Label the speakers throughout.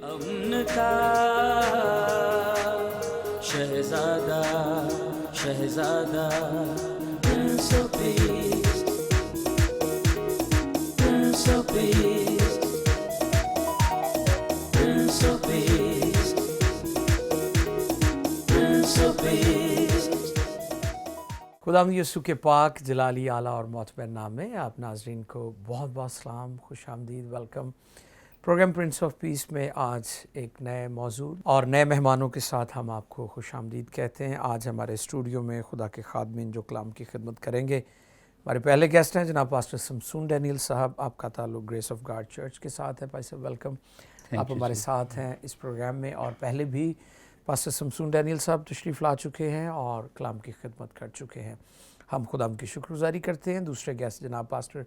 Speaker 1: امن کا شہزادہ شہزادہ prince of piece prince of piece prince of piece prince of پیس۔
Speaker 2: خداوند یسوع کے پاک جلالی اعلیٰ اور معتبر نام میں آپ ناظرین کو بہت بہت سلام، خوش آمدید، welcome. Programme Prince of Peace میں آج ایک نئے موضوع اور نئے مہمانوں کے ساتھ ہم آپ کو خوش آمدید کہتے ہیں۔ آج ہمارے اسٹوڈیو میں خدا کے خادمین جو کلام کی خدمت کریں گے، ہمارے پہلے گیسٹ ہیں جناب پاسٹر سمسون ڈینیل صاحب۔ آپ کا تعلق گریس آف گاڈ چرچ کے ساتھ ہے۔ بھائی صاحب ویلکم، آپ ہمارے ساتھ ہیں اس پروگرام میں، اور پہلے بھی پاسٹر سمسون ڈینیل صاحب تشریف لا چکے ہیں اور کلام کی خدمت کر چکے ہیں۔ ہم خدا کی شکر گزاری کرتے ہیں۔ دوسرے گیسٹ جناب پاسٹر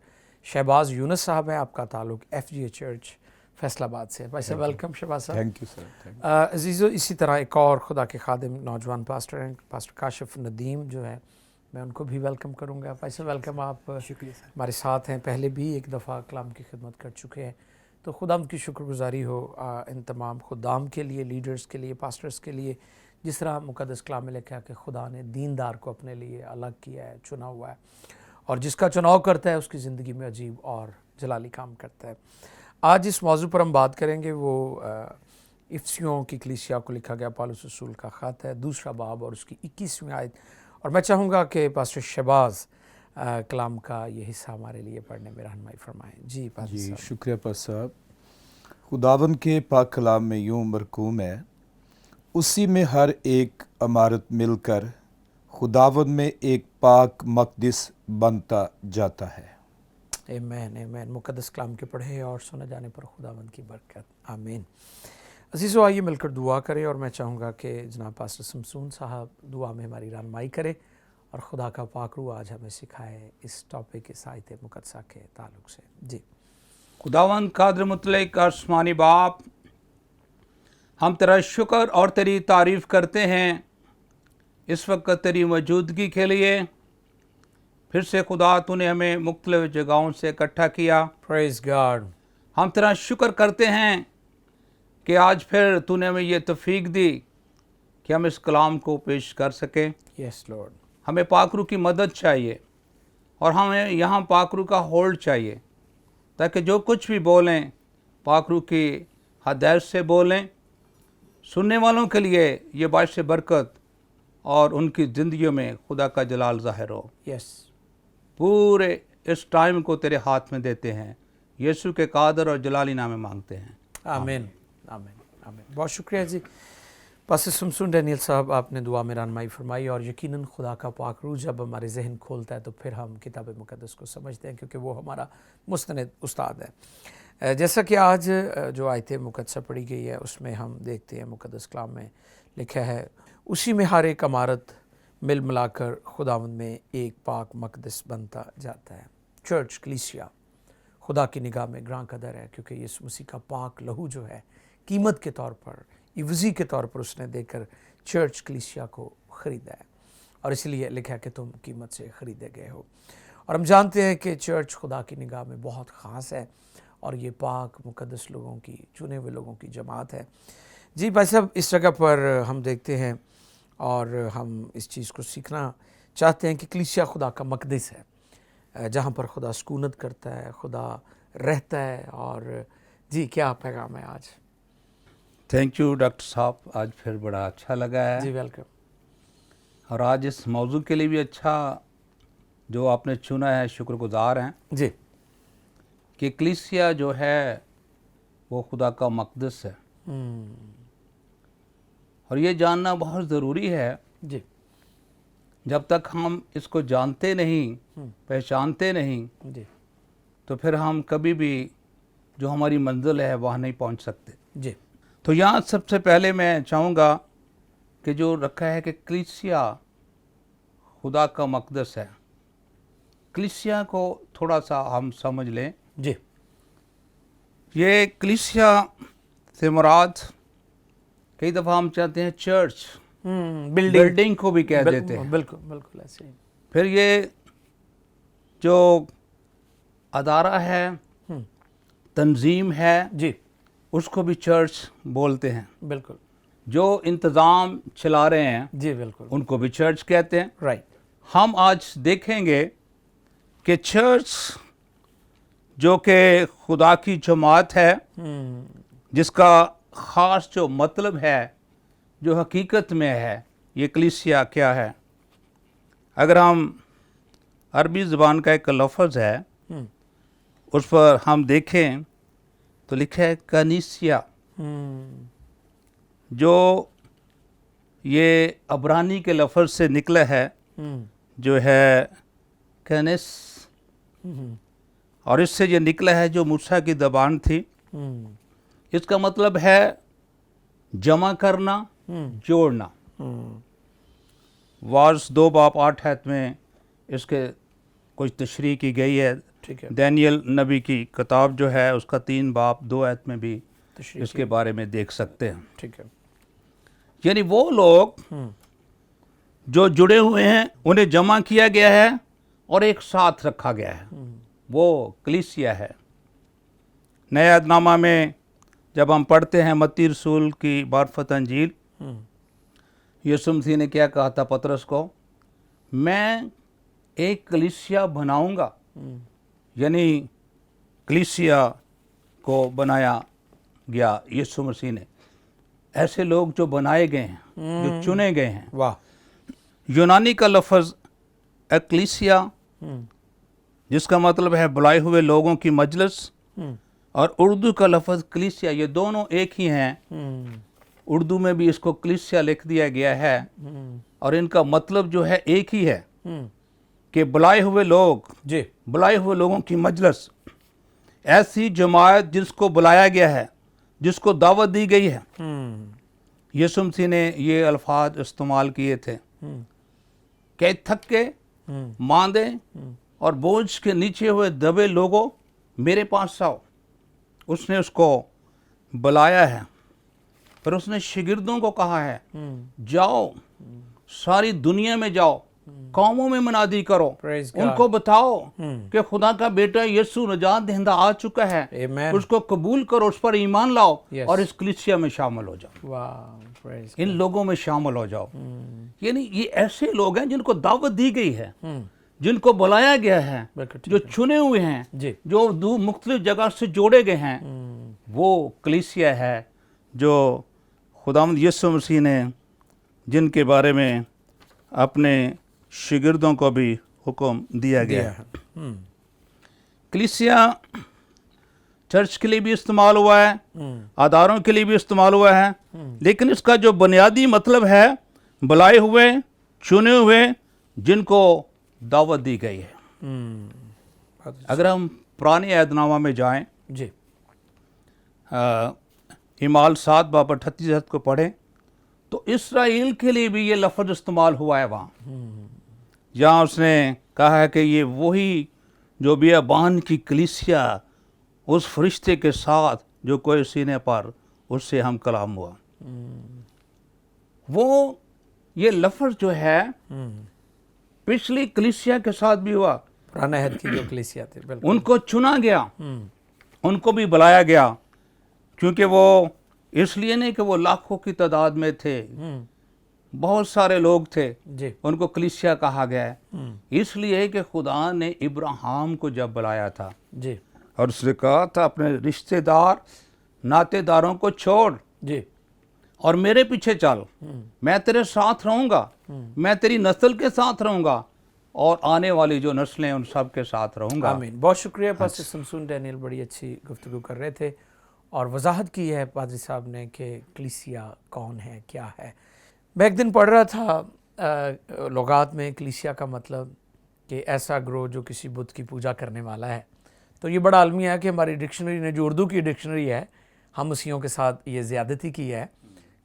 Speaker 2: شہباز یونس صاحب ہیں، آپ کا تعلق ایف جی اے چرچ فیصل آباد سے ہے۔ بھائی صاحب ویلکم شہباز صاحب۔
Speaker 3: Thank you sir.
Speaker 2: عزیزو، اسی طرح ایک اور خدا کے خادم نوجوان پاسٹر ہیں، پاسٹر کاشف ندیم جو ہے، میں ان کو بھی ویلکم کروں گا۔ بھائی صاحب ویلکم، آپ
Speaker 3: شکریہ سر،
Speaker 2: ہمارے ساتھ ہیں، پہلے بھی ایک دفعہ کلام کی خدمت کر چکے ہیں۔ تو خدا کی شکر گزاری ہو ان تمام خدام کے لیے، لیڈرز کے لیے، پاسٹرز کے لیے، جس طرح مقدس کلام میں لکھا ہے کہ خدا نے دیندار کو اپنے لیے الگ کیا ہے، چنا ہوا ہے، اور جس کا چناؤ کرتا ہے اس کی زندگی میں عجیب اور جلالی کام کرتا ہے۔ آج اس موضوع پر ہم بات کریں گے، وہ افسیوں کی کلیسیا کو لکھا گیا پالوس رسول کا خط ہے، دوسرا باب اور اس کی 21ویں آیت، اور میں چاہوں گا کہ پاسٹر شہباز کلام کا یہ حصہ ہمارے لیے پڑھنے میں رہنمائی فرمائیں۔ جی پاسٹر
Speaker 3: جی
Speaker 2: صاحب۔
Speaker 3: شکریہ پاسٹر صاحب۔ خداوند کے پاک کلام میں یوں مرقوم ہے، اسی میں ہر ایک عمارت مل کر خداوند میں ایک پاک مقدس بنتا جاتا ہے۔
Speaker 2: آمین آمین۔ مقدس کلام کے پڑھے اور سنے جانے پر خداوند کی برکت، آمین۔ عزیزو، آئیے مل کر دعا کریں، اور میں چاہوں گا کہ جناب پاسٹر سمسون صاحب دعا میں ہماری رہنمائی کرے اور خدا کا پاک روح آج ہمیں سکھائے اس ٹاپک، اس آیت مقدسہ کے تعلق سے۔ جی
Speaker 4: خداوند قادر مطلق آسمانی باپ، ہم تیرا شکر اور تیری تعریف کرتے ہیں اس وقت تیری موجودگی کے لیے۔ پھر سے خدا تو نے ہمیں مختلف جگہوں سے اکٹھا کیا،
Speaker 2: پریز گاڈ۔
Speaker 4: ہم تیرا شکر کرتے ہیں کہ آج پھر تو نے ہمیں یہ توفیق دی کہ ہم اس کلام کو پیش کر سکیں۔
Speaker 2: یس لارڈ۔
Speaker 4: ہمیں پاک روح کی مدد چاہیے، اور ہمیں یہاں پاک روح کا ہولڈ چاہیے، تاکہ جو کچھ بھی بولیں پاک روح کی ہدایت سے بولیں، سننے والوں کے لیے یہ باعث برکت اور ان کی زندگیوں میں خدا کا جلال ظاہر ہو۔
Speaker 2: یس۔
Speaker 4: پورے اس ٹائم کو تیرے ہاتھ میں دیتے ہیں، یسوع کے قادر اور جلالی نام میں مانگتے ہیں،
Speaker 2: آمین آمین آمین۔ بہت شکریہ جی پاسٹر سمسون ڈینیل صاحب، آپ نے دعا میں رہنمائی فرمائی، اور یقیناً خدا کا پاک روح جب ہمارے ذہن کھولتا ہے تو پھر ہم کتاب مقدس کو سمجھتے ہیں، کیونکہ وہ ہمارا مستند استاد ہے۔ جیسا کہ آج جو آیت مقدسہ پڑھی گئی ہے اس میں ہم دیکھتے ہیں مقدس کلام میں لکھا ہے، اسی میں ہر ایک عمارت مل ملا کر خداوند میں ایک پاک مقدس بنتا جاتا ہے۔ چرچ کلیسیا خدا کی نگاہ میں گراں قدر ہے، کیونکہ یسوع مسیح کا پاک لہو جو ہے قیمت کے طور پر، عوضی کے طور پر اس نے دے کر چرچ کلیسیا کو خریدا ہے، اور اس لیے لکھا ہے کہ تم قیمت سے خریدے گئے ہو۔ اور ہم جانتے ہیں کہ چرچ خدا کی نگاہ میں بہت خاص ہے، اور یہ پاک مقدس لوگوں کی، چنے ہوئے لوگوں کی جماعت ہے۔ جی بھائی صاحب، اس جگہ پر ہم دیکھتے ہیں اور ہم اس چیز کو سیکھنا چاہتے ہیں کہ کلیسیا خدا کا مقدس ہے، جہاں پر خدا سکونت کرتا ہے، خدا رہتا ہے۔ اور جی کیا پیغام ہے آج؟
Speaker 4: تھینک یو ڈاکٹر صاحب، آج پھر بڑا اچھا لگا ہے،
Speaker 2: جی ویلکم۔
Speaker 4: اور آج اس موضوع کے لیے بھی اچھا جو آپ نے چنا ہے، شکر گزار ہیں
Speaker 2: جی
Speaker 4: کہ کلیسیا جو ہے وہ خدا کا مقدس ہے، اور یہ جاننا بہت ضروری ہے۔
Speaker 2: جی
Speaker 4: جب تک ہم اس کو جانتے نہیں، پہچانتے نہیں،
Speaker 2: جی
Speaker 4: تو پھر ہم کبھی بھی جو ہماری منزل ہے وہاں نہیں پہنچ سکتے۔
Speaker 2: جی
Speaker 4: تو یہاں سب سے پہلے میں چاہوں گا کہ جو رکھا ہے کہ کلیسیا خدا کا مقدس ہے، کلیسیا کو تھوڑا سا ہم سمجھ لیں۔
Speaker 2: جی
Speaker 4: یہ کلیسیا سے مراد کئی دفعہ ہم چاہتے ہیں چرچ، بلڈنگ کو بھی کہہ دیتے ہیں،
Speaker 2: بالکل بالکل ایسے ہی۔
Speaker 4: پھر یہ جو ادارہ ہے، تنظیم ہے،
Speaker 2: جی
Speaker 4: اس کو بھی چرچ بولتے ہیں.
Speaker 2: بالکل
Speaker 4: جو انتظام چلا رہے ہیں
Speaker 2: جی بالکل
Speaker 4: ان کو بھی چرچ کہتے ہیں.
Speaker 2: رائٹ.
Speaker 4: ہم آج دیکھیں گے کہ چرچ جو کہ خدا کی جماعت ہے، جس کا خاص جو مطلب ہے، جو حقیقت میں ہے، یہ کلیسیا کیا ہے. اگر ہم عربی زبان کا ایک لفظ ہے اس پر ہم دیکھیں تو لکھا ہے کنیسیا، جو یہ عبرانی کے لفظ سے نکلا ہے جو ہے کنس، اور اس سے یہ نکلا ہے جو موسیٰ کی زبان تھی. اس کا مطلب ہے جمع کرنا، جوڑنا. واز 2:8 میں اس کے کچھ تشریح کی گئی ہے.
Speaker 2: ٹھیک ہے.
Speaker 4: دانیل نبی کی کتاب جو ہے اس کا 3:2 میں بھی
Speaker 2: تشریح
Speaker 4: اس کے بارے میں دیکھ سکتے ہیں.
Speaker 2: ٹھیک ہے.
Speaker 4: یعنی وہ لوگ جو جڑے ہوئے ہیں انہیں جمع کیا گیا ہے اور ایک ساتھ رکھا گیا ہے، وہ کلیسیا ہے. نئے عہد نامہ میں جب ہم پڑھتے ہیں متی رسول کی معرفت انجیل، یسوع مسیح نے کیا کہا تھا پطرس کو؟ میں ایک کلیسیا بناؤں گا. یعنی کلیسیا کو بنایا گیا یسوع مسیح نے. ایسے لوگ جو بنائے گئے ہیں، جو چنے گئے ہیں.
Speaker 2: واہ.
Speaker 4: یونانی کا لفظ ایکلیسیا، جس کا مطلب ہے بلائے ہوئے لوگوں کی مجلس، اور اردو کا لفظ کلیسیا، یہ دونوں ایک ہی ہیں. اردو میں بھی اس کو کلیسیا لکھ دیا گیا ہے اور ان کا مطلب جو ہے ایک ہی ہے کہ بلائے ہوئے لوگ،
Speaker 2: جی
Speaker 4: بلائے ہوئے لوگوں کی مجلس، ایسی جماعت جس کو بلایا گیا ہے، جس کو دعوت دی گئی ہے. یسوع مسیح نے یہ الفاظ استعمال کیے تھے کہ تھکے، ماندے اور بوجھ کے نیچے ہوئے دبے لوگوں میرے پاس آؤ. اس نے اس کو بلایا ہے. پھر اس نے شاگردوں کو کہا ہے جاؤ، ساری دنیا میں جاؤ، قوموں میں منادی کرو،
Speaker 2: Praise
Speaker 4: ان
Speaker 2: God.
Speaker 4: کو بتاؤ کہ خدا کا بیٹا یسوع نجات دہندہ آ چکا ہے.
Speaker 2: Amen.
Speaker 4: اس کو قبول کرو، اس پر ایمان لاؤ
Speaker 2: Yes.
Speaker 4: اور اس کلیسیا میں شامل ہو جاؤ.
Speaker 2: واہ. Praise
Speaker 4: ان لوگوں میں شامل ہو جاؤ. یعنی یہ ایسے لوگ ہیں جن کو دعوت دی گئی ہے، جن کو بلایا گیا ہے،
Speaker 2: بالکل ٹھیک
Speaker 4: جو چنے ہوئے ہیں،
Speaker 2: جی.
Speaker 4: جو مختلف جگہ سے جوڑے گئے ہیں. وہ کلیسیا ہے جو خداوند یسوع مسیح نے، جن کے بارے میں اپنے شاگردوں کو بھی حکم دیا گیا ہے. کلیسیا چرچ کے لیے بھی استعمال ہوا ہے، اداروں کے لیے بھی استعمال ہوا ہے، لیکن اس کا جو بنیادی مطلب ہے بلائے ہوئے، چنے ہوئے، جن کو دعوت دی گئی ہے. اگر ہم پرانے عہد نامہ میں جائیں،
Speaker 2: جی
Speaker 4: اعمال 7:38 کو پڑھیں تو اسرائیل کے لیے بھی یہ لفظ استعمال ہوا ہے وہاں، جہاں اس نے کہا ہے کہ یہ وہی جو بیابان کی کلیسیا اس فرشتے کے ساتھ جو کوئی سینے پر اس سے ہم کلام ہوا. وہ یہ لفظ جو ہے پچھلی کلیسیا کے ساتھ بھی ہوا.
Speaker 2: پرانے عہد کی جو کلیسیا تھے بالکل
Speaker 4: ان کو چنا گیا، ان کو بھی بلایا گیا، کیونکہ وہ اس لیے نہیں کہ وہ لاکھوں کی تعداد میں تھے، بہت سارے لوگ تھے،
Speaker 2: جی
Speaker 4: ان کو کلیسیا کہا گیا ہے. اس لیے کہ خدا نے ابراہیم کو جب بلایا تھا
Speaker 2: جی
Speaker 4: اور اس نے کہا تھا اپنے رشتہ دار ناطے داروں کو چھوڑ
Speaker 2: جی
Speaker 4: اور میرے پیچھے چل، میں تیرے ساتھ رہوں گا، میں تیری نسل کے ساتھ رہوں گا اور آنے والی جو نسلیں ان سب کے ساتھ رہوں گا.
Speaker 2: آمین. بہت شکریہ پاسٹر شمشون ڈینیل، بڑی اچھی گفتگو کر رہے تھے اور وضاحت کی ہے پادری صاحب نے کہ کلیسیا کون ہے، کیا ہے. میں ایک دن پڑھ رہا تھا لغات میں کلیسیا کا مطلب کہ ایسا گروہ جو کسی بت کی پوجا کرنے والا ہے. تو یہ بڑا عالمی ہے کہ ہماری ڈکشنری نے، جو اردو کی ڈکشنری ہے، ہم مسیحیوں کے ساتھ یہ زیادتی کی ہے.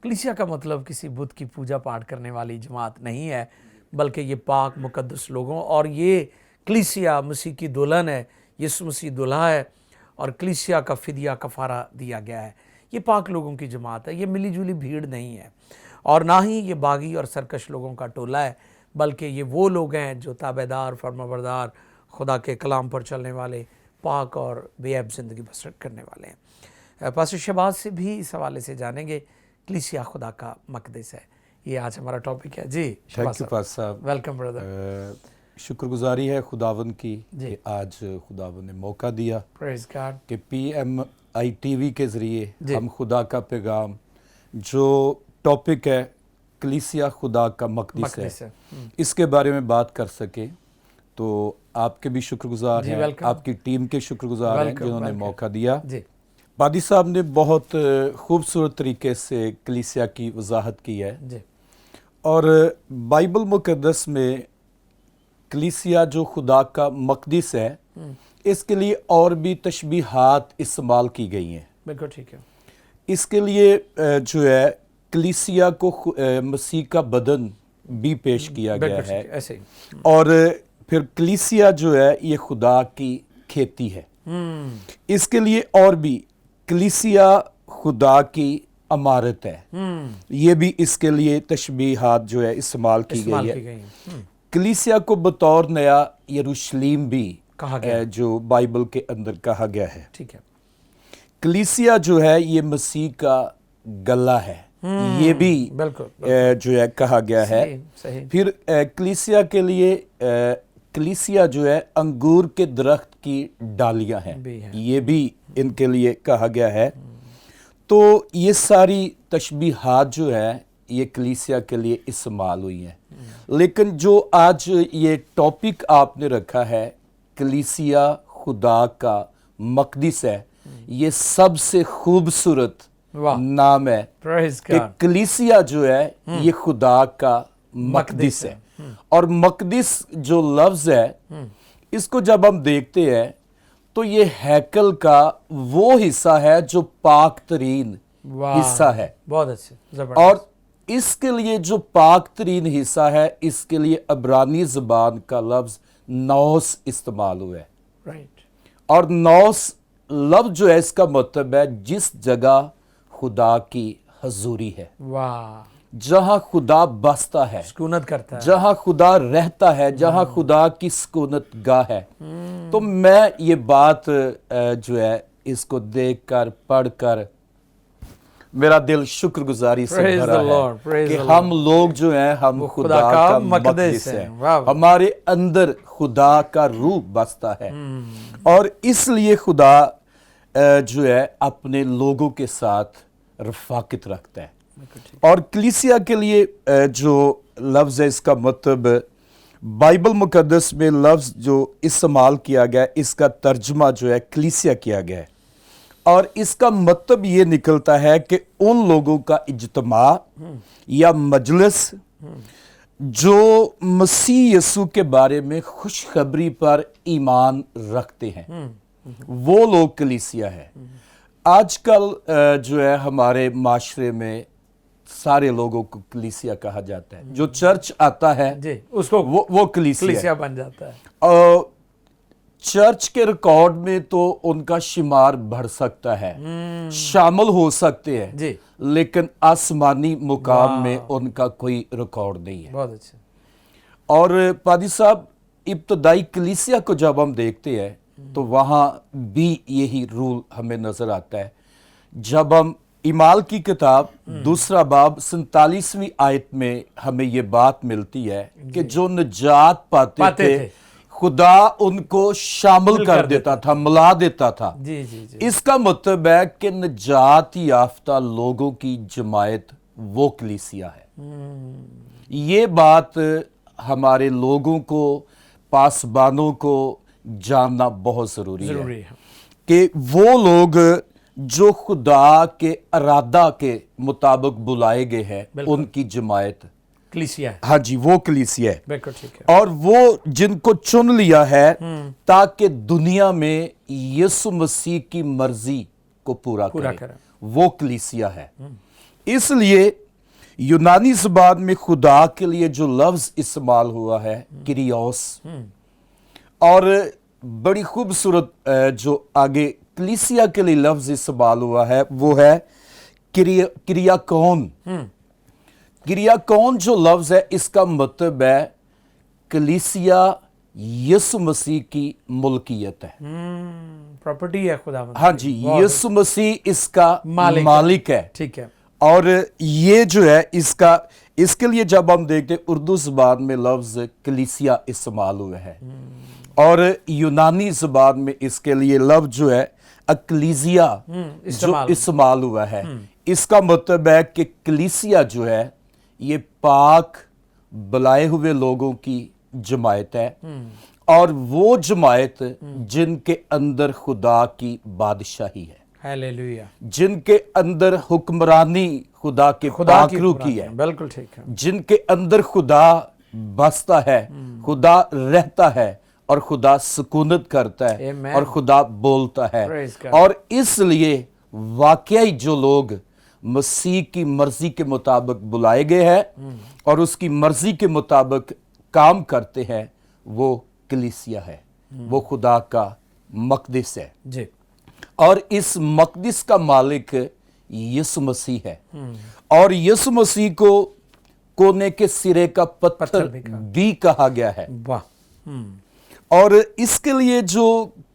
Speaker 2: کلیسیا کا مطلب کسی بت کی پوجا پاٹ کرنے والی جماعت نہیں ہے، بلکہ یہ پاک مقدس لوگوں، اور یہ کلیسیا مسیح کی دلہن ہے، یسوع مسیح دلہا ہے، اور کلیسیا کا فدیہ کفارہ دیا گیا ہے. یہ پاک لوگوں کی جماعت ہے، یہ ملی جلی بھیڑ نہیں ہے، اور نہ ہی یہ باغی اور سرکش لوگوں کا ٹولہ ہے، بلکہ یہ وہ لوگ ہیں جو تابعدار، فرمانبردار، خدا کے کلام پر چلنے والے، پاک اور بے عیب زندگی بسر کرنے والے ہیں. पास्टर शहबाज से भी इस हवाले से जानेंगे, कलीसिया खुदा का मकदस है, ये आज हमारा टॉपिक है जी।
Speaker 3: थैंक यू पास साहब।
Speaker 2: Welcome brother.
Speaker 3: शुक्रगुजारी है खुदावन की कि आज खुदावन ने मौका दिया
Speaker 2: प्रेज गॉड
Speaker 3: कि PMI TV के ज़रिए हम खुदा का पैगाम, जो टॉपिक है कलीसिया खुदा का मकदस है, इसके बारे में बात कर सके। तो आपके भी शुक्रगुजार हैं, आपकी टीम के शुक्रगुजार हैं जिन्होंने मौका दिया। पादी साहब ने बहुत खूबसूरत तरीके से कलीसिया की वजाहत की है जी। और बाइबल मुकद्दस में कलीसिया जो खुदा का मकदस है, इसके लिए और भी तशबीहात इस्तेमाल की गई हैं।
Speaker 2: बिल्कुल ठीक है।
Speaker 3: इसके लिए जो है कलीसिया को मसीह का बदन भी पेश किया गया है,
Speaker 2: ऐसे ही।
Speaker 3: और फिर कलीसिया जो है ये खुदा की खेती है। इसके लिए और भी कलीसिया खुदा की अमारत है, ये भी इसके लिए तशबीहात जो है इस्तेमाल की गई है। कलीसिया को बतौर नया यरूशलेम भी
Speaker 2: कहा गया है,
Speaker 3: जो बाइबल के अंदर कहा गया है।
Speaker 2: ठीक है।
Speaker 3: कलीसिया जो है ये मसीह का गला है, ये भी जो है कहा गया है।
Speaker 2: सही।
Speaker 3: फिर कलीसिया के लिए कलीसिया जो है अंगूर के दरख्त की डालियां हैं, ये भी इनके लिए कहा गया है। तो ये सारी तशबीहात जो है ये कलीसिया के लिए इस्तेमाल हुई हैं। लेकिन जो आज ये टॉपिक आपने रखा है कलीसिया खुदा का मकदस है, ये सबसे खूबसूरत नाम है कि कलीसिया जो है ये खुदा का मकदस है। और मकदस जो लफ्ज़ है, इसको जब हम देखते हैं तो ये हैकल का वो हिस्सा है जो पाक तरीन हिस्सा है।
Speaker 2: बहुत अच्छे।
Speaker 3: और इसके लिए जो पाक तरीन हिस्सा है, इसके लिए अब्रानी ज़बान का लफ्ज़ नौस इस्तेमाल हुआ है।
Speaker 2: राइट।
Speaker 3: और नौस लफ्ज़ जो है इसका मतलब है जिस जगह खुदा की हजूरी है,
Speaker 2: वाह,
Speaker 3: जहां खुदा बसता है,
Speaker 2: सुकूनत करता है,
Speaker 3: जहां खुदा रहता है, जहां खुदा की सुकूनत गाह है। तो मैं ये बात जो है इसको देखकर पढ़कर मेरा दिल शुक्रगुजारी से भरा है कि हम लोग जो हैं हम खुदा का मकदस हैं, हमारे अंदर खुदा का रूह बसता है। और इसलिए खुदा जो है अपने लोगों के साथ रफाकत रखता है। और कलीसिया के लिए जो लफ्ज़ है इसका मतलब बाइबल मुकद्दस में लफ्ज़ जो इस्तेमाल किया गया, इसका तर्जुमा जो है कलीसिया किया गया है। और इसका मतलब ये निकलता है कि उन लोगों का इज्तिमा या मजलिस जो मसीह यसू के बारे में खुशखबरी पर ईमान रखते हैं, वो लोग कलीसिया है। आजकल जो है हमारे माशरे में सारे लोगों को कलीसिया कहा जाता है। जो चर्च आता है
Speaker 2: जी, उसको
Speaker 3: वो कलीसिया
Speaker 2: बन जाता है।
Speaker 3: चर्च के रिकॉर्ड में तो उनका शुमार बढ़ सकता है, शामिल हो सकते हैं
Speaker 2: जी,
Speaker 3: लेकिन आसमानी मुकाम में उनका कोई रिकॉर्ड नहीं है।
Speaker 2: बहुत अच्छा।
Speaker 3: और पादी साहब, इब्तदाई कलीसिया को जब हम देखते हैं तो वहाँ भी यही रूल हमें नजर आता है। जब हम इमाल की किताब 2 बाब 47वीं आयत में हमें ये बात मिलती है कि जो निजात पाते थे खुदा उनको शामिल कर देता था, मिला देता था।
Speaker 2: जी, जी, जी।
Speaker 3: इसका मतलब है कि निजात याफ्ता लोगों की जमायत वो कलीसिया है। ये बात हमारे लोगों को, पासबानों को जानना बहुत जरूरी है कि वो लोग जो खुदा के इरादा के मुताबिक बुलाए गए हैं, उनकी जमायत
Speaker 2: कलीसिया है।
Speaker 3: हाँ जी, वो कलीसिया है।
Speaker 2: बिल्कुल ठीक है।
Speaker 3: और वो जिनको चुन लिया है ताकि दुनिया में यीशु मसीह की मर्जी को पूरा करे, वो कलीसिया है। इसलिए यूनानी ज़बान में खुदा के लिए जो लफ्ज़ इस्तेमाल हुआ है किरियोस, और बड़ी खूबसूरत जो आगे कलीसिया के लिए लफ्ज़ इस्तेमाल हुआ है वो है क्रियाकौन। क्रियाकौन जो लफ्ज़ है इसका मतलब है कलीसिया यीशु मसीह की मुल्कियत है।
Speaker 2: प्रॉपर्टी है खुदा।
Speaker 3: हाँ जी, यीशु मसीह इसका मालिक है।
Speaker 2: ठीक है।
Speaker 3: और ये जो है इसके लिए जब हम देखते हैं उर्दू ज़बान में लफ्ज़ कलीसिया इस्तेमाल हुए है और यूनानी ज़बान में इसके लिए लफ्ज़ जो है अक्लीसिया जो इस्तेमाल हुआ है। इसका मतलब है कि कलीसिया जो है ये पाक बुलाए हुए लोगों की जमायत है और वो जमायत जिनके अंदर खुदा की बादशाही है,
Speaker 2: हालेलुया,
Speaker 3: जिनके अंदर हुक्मरानी खुदा के पाकरू की है,
Speaker 2: बिल्कुल ठीक है,
Speaker 3: जिनके अंदर खुदा बसता है, खुदा रहता है और खुदा सुकूनत करता है
Speaker 2: Amen.
Speaker 3: और खुदा बोलता है।
Speaker 2: Praise God.
Speaker 3: और इसलिए वाकई जो लोग मसीह की मर्जी के मुताबिक बुलाए गए हैं और उसकी मर्जी के मुताबिक काम करते हैं, वो कलीसिया है, वो खुदा का मकदिस है
Speaker 2: जी।
Speaker 3: और इस मकदिस का मालिक यीशु मसीह है। और यीशु मसीह को कोने के सिरे का पत्थर भी कहा गया है।
Speaker 2: वाह।
Speaker 3: और इसके लिए जो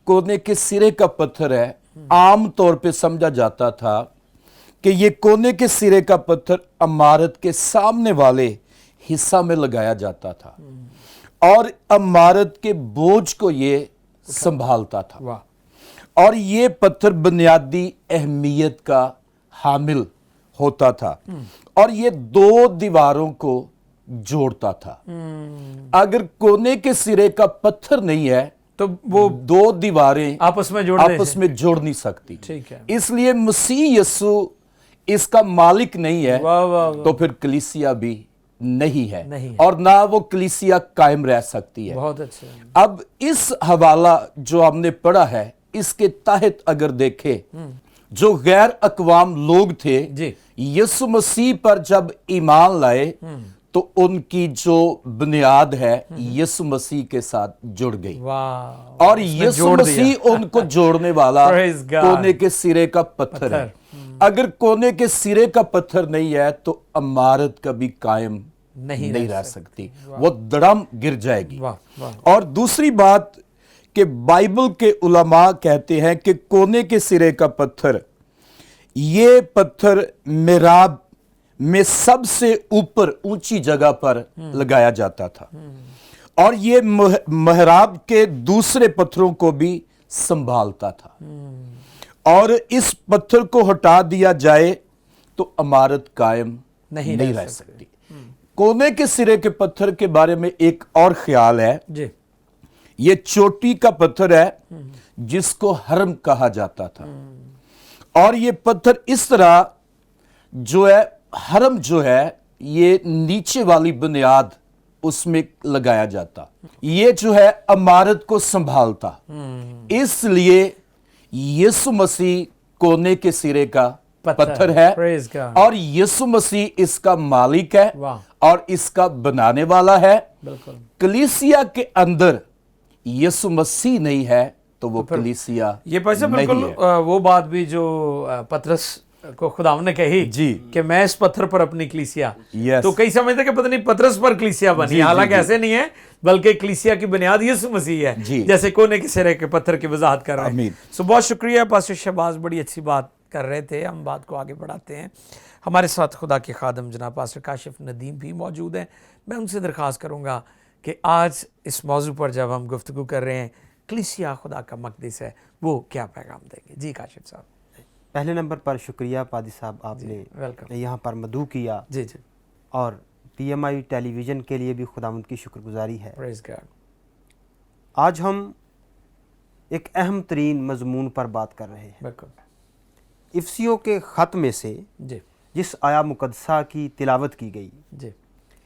Speaker 3: कोने के सिरे का पत्थर है, आम तौर पे समझा जाता था कि ये कोने के सिरे का पत्थर इमारत के सामने वाले हिस्सा में लगाया जाता था और इमारत के बोझ को ये संभालता था।
Speaker 2: वाह।
Speaker 3: और ये पत्थर बुनियादी अहमियत का हामिल होता था और ये दो दीवारों को जोड़ता था। अगर कोने के सिरे का पत्थर नहीं है
Speaker 2: तो वो
Speaker 3: दो दीवारें
Speaker 2: आपस में
Speaker 3: जोड़ नहीं सकती।
Speaker 2: ठीक है।
Speaker 3: इसलिए मसीह यीशु इसका मालिक नहीं है,
Speaker 2: वाह वाह वाह।
Speaker 3: तो फिर कलीसिया भी नहीं है,
Speaker 2: नहीं है।
Speaker 3: और ना वो कलीसिया कायम रह सकती है।
Speaker 2: बहुत अच्छे।
Speaker 3: अब इस हवाला जो हमने पढ़ा है, इसके तहत अगर देखे जो गैर अकवाम लोग थे
Speaker 2: जी।
Speaker 3: यीशु मसीह पर जब ईमान लाए तो उनकी जो बुनियाद है यीशु मसीह के साथ जुड़ गई।
Speaker 2: वाह।
Speaker 3: और यीशु मसीह उनको जोड़ने वाला
Speaker 2: Praise God.
Speaker 3: कोने के सिरे का पत्थर है। अगर कोने के सिरे का पत्थर नहीं है तो इमारत कभी कायम नहीं रह सकती, वो धड़म गिर जाएगी।
Speaker 2: वाह वाह।
Speaker 3: और दूसरी बात कि बाइबल के उलमा कहते हैं कि कोने के सिरे का पत्थर, ये पत्थर मिहराब में सबसे ऊपर ऊंची जगह पर लगाया जाता था और ये मिहराब के दूसरे पत्थरों को भी संभालता था। और इस पत्थर को हटा दिया जाए तो इमारत कायम नहीं रह सकती। कोने के सिरे के पत्थर के बारे में एक और ख्याल है
Speaker 2: जी।
Speaker 3: ये चोटी का पत्थर है जिसको हरम कहा जाता था। और ये पत्थर इस तरह जो है, हरम जो है ये नीचे वाली बुनियाद उसमें लगाया जाता, ये जो है इमारत को संभालता। इसलिए यीशु मसीह कोने के सिरे का पत्थर है
Speaker 2: Praise God.
Speaker 3: और यीशु मसीह इसका मालिक है
Speaker 2: वाह।
Speaker 3: और इसका बनाने वाला है।
Speaker 2: बिल्कुल।
Speaker 3: कलीसिया के अंदर यीशु मसीह नहीं है तो वो कलीसिया
Speaker 2: ये पैसे
Speaker 3: नहीं
Speaker 2: बिल्कुल
Speaker 3: है।
Speaker 2: वो बात भी जो पतरस को खुदावंद ने कही
Speaker 3: जी।
Speaker 2: कि मैं इस पत्थर पर अपनी कलीसिया,
Speaker 3: Yes.
Speaker 2: तो कई समझते कि पता नहीं पतरस पर कलीसिया बनी, हालांकि ऐसे नहीं है, बल्कि कलीसिया की बुनियाद यीशु मसीह है,
Speaker 3: जी।
Speaker 2: जैसे कोने के सिरे के पत्थर की वजाहत कर रहे हैं।
Speaker 3: आमीन।
Speaker 2: सो बहुत शुक्रिया पास्टर शहबाज, बड़ी अच्छी बात कर रहे थे। हम बात को आगे बढ़ाते हैं। हमारे साथ खुदा के खादम जनाब पास्टर काशिफ नदीम भी मौजूद हैं। मैं उनसे दरख्वास्त करूँगा कि आज इस मौजू पर जब हम गुफ्तगू कर रहे हैं, कलीसिया खुदा का मकदस है, वो क्या पैगाम देंगे? जी काशिफ साहब।
Speaker 5: पहले नंबर पर शुक्रिया पादी साहब, आपने
Speaker 2: वेलकम।
Speaker 5: यहाँ पर मदऊ किया
Speaker 2: जी जी।
Speaker 5: और PMI टेलीविज़न के लिए भी खुदावंद की शुक्रगुजारी है।
Speaker 2: Praise God.
Speaker 5: आज हम एक अहम तरीन मजमून पर बात कर रहे हैं।
Speaker 2: बिल्कुल।
Speaker 5: इफ्सियों के ख़त में से
Speaker 2: जी
Speaker 5: जिस आया मुकद्दसा की तिलावत की गई,
Speaker 2: जी।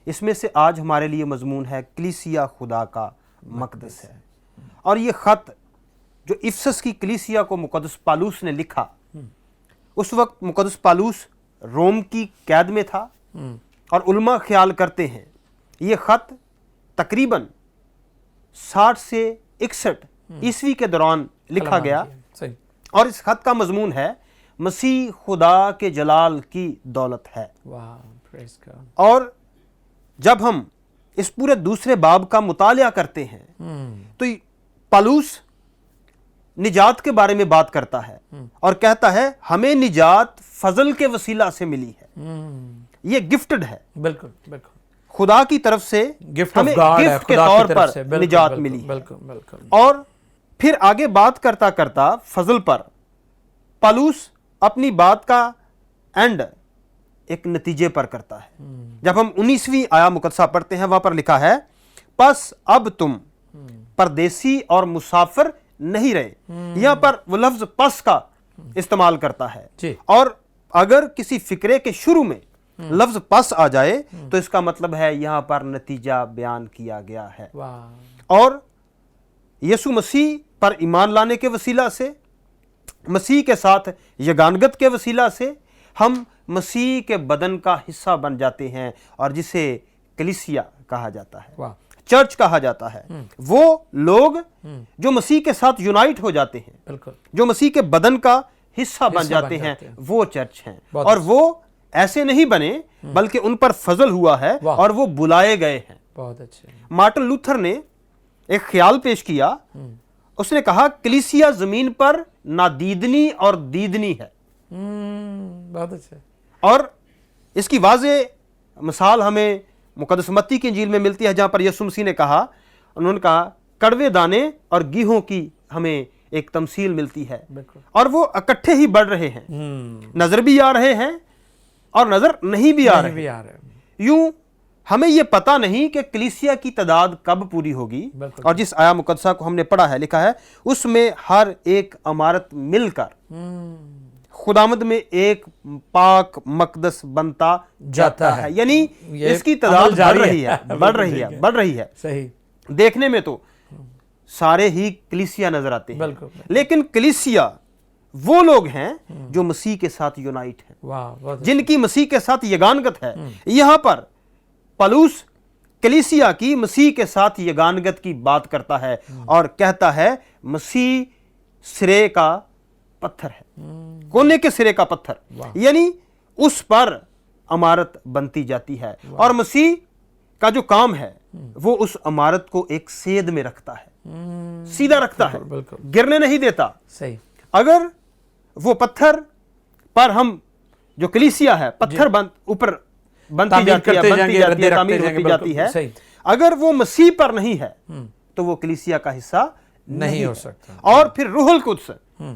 Speaker 5: इसमें से आज हमारे लिए मजमून है कलीसिया खुदा का मकदस है। और ये ख़त जो इफसस की कलीसिया को मुकद्दस पालूस ने लिखा, उस वक्त मुकद्दस पालूस रोम की कैद में था और उलमा ख्याल करते हैं ये ख़त तकरीबन 60 से 61 ईस्वी के दौरान लिखा गया।
Speaker 2: सही।
Speaker 5: और इस ख़त का मजमून है मसीह खुदा के जलाल की दौलत है।
Speaker 2: वाह, प्रेज़ गॉड।
Speaker 5: और जब हम इस पूरे दूसरे बाब का मुतालिया करते हैं तो पालूस निजात के बारे में बात करता है और कहता है हमें निजात फजल के वसीला से मिली है। ये गिफ्टेड है,
Speaker 2: बिल्कुल बिल्कुल
Speaker 5: खुदा की तरफ से
Speaker 2: गिफ्ट ऑफ
Speaker 5: हमें
Speaker 2: गॉड है,
Speaker 5: गिफ्ट के
Speaker 2: खुदा
Speaker 5: तौर
Speaker 2: की तरफ से,
Speaker 5: पर
Speaker 2: बिल्कुल,
Speaker 5: निजात
Speaker 2: बिल्कुल,
Speaker 5: मिली है।
Speaker 2: बिल्कुल बिल्कुल।
Speaker 5: और फिर आगे बात करता करता फजल पर पालूस अपनी बात का एंड एक नतीजे पर करता है। जब हम 19वीं आया मुकद्दसा पढ़ते हैं वहां पर लिखा है बस अब तुम परदेसी और मुसाफिर नहीं रहे। यहां पर वो लफ्ज पस का इस्तेमाल करता है
Speaker 2: जी।
Speaker 5: और अगर किसी फिक्रे के शुरू में लफ्ज पस आ जाए तो इसका मतलब है यहां पर नतीजा बयान किया गया है।
Speaker 2: वाह,
Speaker 5: और यीशु मसीह पर ईमान लाने के वसीला से, मसीह के साथ यगानगत के वसीला से हम मसीह के बदन का हिस्सा बन जाते हैं और जिसे कलीसिया कहा जाता है,
Speaker 2: वाह,
Speaker 5: चर्च कहा जाता है। वो लोग जो मसीह के साथ यूनाइट हो जाते हैं,
Speaker 2: बिल्कुल
Speaker 5: जो मसीह के बदन का हिस्सा बन
Speaker 2: बन
Speaker 5: जाते हैं,
Speaker 2: जाते हैं।
Speaker 5: वो चर्च हैं।
Speaker 2: बहुत
Speaker 5: और वो ऐसे नहीं बने बल्कि उन पर फजल हुआ है
Speaker 2: वाह।
Speaker 5: और वो बुलाए गए हैं।
Speaker 2: बहुत अच्छे।
Speaker 5: मार्टिन लूथर ने एक ख्याल पेश किया, उसने कहा कलीसिया जमीन पर नादीदनी और दीदनी है।
Speaker 2: बहुत अच्छे।
Speaker 5: और इसकी वाज़े मिसाल हमें मुकद्दस मत्ती की इंजील में मिलती है जहां पर यीशु मसीह ने कहा, उन्होंने कहा कड़वे दाने और गेहूं की हमें एक तमसील मिलती है
Speaker 2: बिल्कुल।
Speaker 5: और वो इकट्ठे ही बढ़ रहे हैं, नजर भी आ रहे हैं और नजर नहीं भी आ
Speaker 2: नहीं भी
Speaker 5: रहे।
Speaker 2: आ रहे।
Speaker 5: यूं हमें यह पता नहीं कि कलीसिया की तादाद कब पूरी होगी।
Speaker 2: बिल्कुल।
Speaker 5: और जिस आया मुकद्दसा को हमने पढ़ा है लिखा है उसमें हर एक इमारत मिलकर खुदामद में एक पाक मकदस बनता जाता है। यानी
Speaker 2: ये
Speaker 5: इसकी तादाद
Speaker 2: अमल
Speaker 5: बढ़
Speaker 2: जारी
Speaker 5: रही
Speaker 2: है।
Speaker 5: है, बढ़ रही
Speaker 2: ठीक
Speaker 5: है,
Speaker 2: है।
Speaker 5: बढ़ रही है।
Speaker 2: सही,
Speaker 5: देखने में तो सारे ही कलीसिया नजर आते हैं,
Speaker 2: बिल्कुल।
Speaker 5: लेकिन कलीसिया वो लोग हैं जो मसीह के साथ यूनाइट हैं,
Speaker 2: वाह, बहुत
Speaker 5: जिनकी मसीह के साथ यगानगत है। यहां पर पलूस कलीसिया की मसीह के साथ यगानगत की बात करता है और कहता है मसीह सिरे का पत्थर है, कोने के सिरे का पत्थर, यानी उस पर इमारत बनती जाती है। और मसीह का जो काम है वो उस इमारत को एक सेध में रखता है, सीधा रखता है,
Speaker 2: बिल्कुल।
Speaker 5: गिरने नहीं देता।
Speaker 2: सही,
Speaker 5: अगर वो पत्थर पर हम जो कलीसिया है पत्थर बंद ऊपर बनती
Speaker 2: तामीर
Speaker 5: जाती है,
Speaker 2: करते
Speaker 5: बनती
Speaker 2: जाएंगे,
Speaker 5: जाती
Speaker 2: रद्दे
Speaker 5: है,
Speaker 2: रखते
Speaker 5: तामीर
Speaker 2: जाएंगे,
Speaker 5: होती जाती
Speaker 2: बिल्कुल,
Speaker 5: है।
Speaker 2: सही।
Speaker 5: अगर वो मसीह पर नहीं है तो वो कलीसिया का हिस्सा
Speaker 2: नहीं हो
Speaker 5: है।
Speaker 2: सकता।
Speaker 5: और फिर रूहुल कुद्स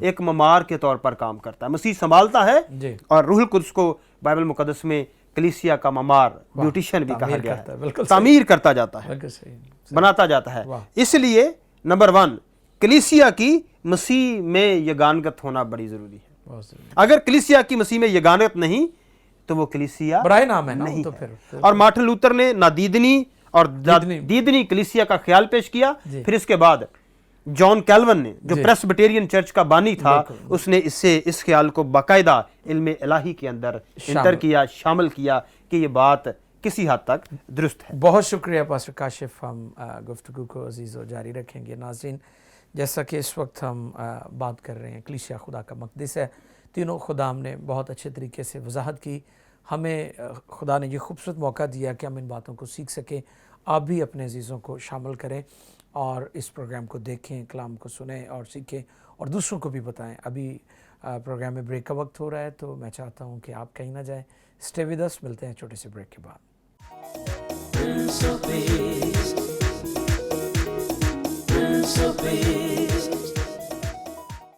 Speaker 5: एक ममार के तौर पर काम करता है, मसीह संभालता है
Speaker 2: जी।
Speaker 5: और रूहुल कुद्स को बाइबल मुकद्दस में कलीसिया का ममार, ब्यूटिशियन भी कहा
Speaker 2: तामीर
Speaker 5: गया
Speaker 2: करता है,
Speaker 5: है,
Speaker 2: बिल्कुल सही।
Speaker 5: तामीर करता जाता है,
Speaker 2: बिल्कुल सही,
Speaker 5: बनाता जाता है।
Speaker 2: वाह।
Speaker 5: इसलिए नंबर 1 कलीसिया की मसीह में यगानगत होना बड़ी जरूरी है।
Speaker 2: बहुत सही।
Speaker 5: अगर कलीसिया की मसीह में यगानत नहीं तो वो कलीसिया
Speaker 2: बराए नाम है ना,
Speaker 5: नहीं
Speaker 2: तो
Speaker 5: है।
Speaker 2: फिर
Speaker 5: और मार्टिन लूथर ने नादीदनी और दीदनी कलीसिया का ख्याल पेश किया।
Speaker 2: जी।
Speaker 5: फिर इसके बाद जॉन कैल्विन ने जो
Speaker 2: जी।
Speaker 5: प्रेस्बिटेरियन चर्च का बानी था उसने इस ख्याल को बाकायदा इल्म इलाही के अंदर इंटर किया, शामिल किया कि ये बात किसी हद तक दुरुस्त है।
Speaker 2: बहुत शुक्रिया पास्टर काशिफ। हम गुफ्तगू को अजीज़ जारी रखेंगे। नाज़रीन, जैसा कि इस वक्त हम बात कर रहे हैं कलीसिया खुदा का मक़दस है, तीनों खुदा हमने बहुत अच्छे तरीके से वजाहत की। हमें खुदा ने ये खूबसूरत मौका दिया कि हम इन बातों को सीख सकें। आप भी अपने अजीज़ों को शामिल करें और इस प्रोग्राम को देखें, कलाम को सुनें और सीखें और दूसरों को भी बताएं। अभी प्रोग्राम में ब्रेक का वक्त हो रहा है तो मैं चाहता हूं कि आप कहीं ना जाएं। स्टे विद अस, मिलते हैं छोटे से ब्रेक के बाद।
Speaker 1: Prince of Peace, Prince of Peace,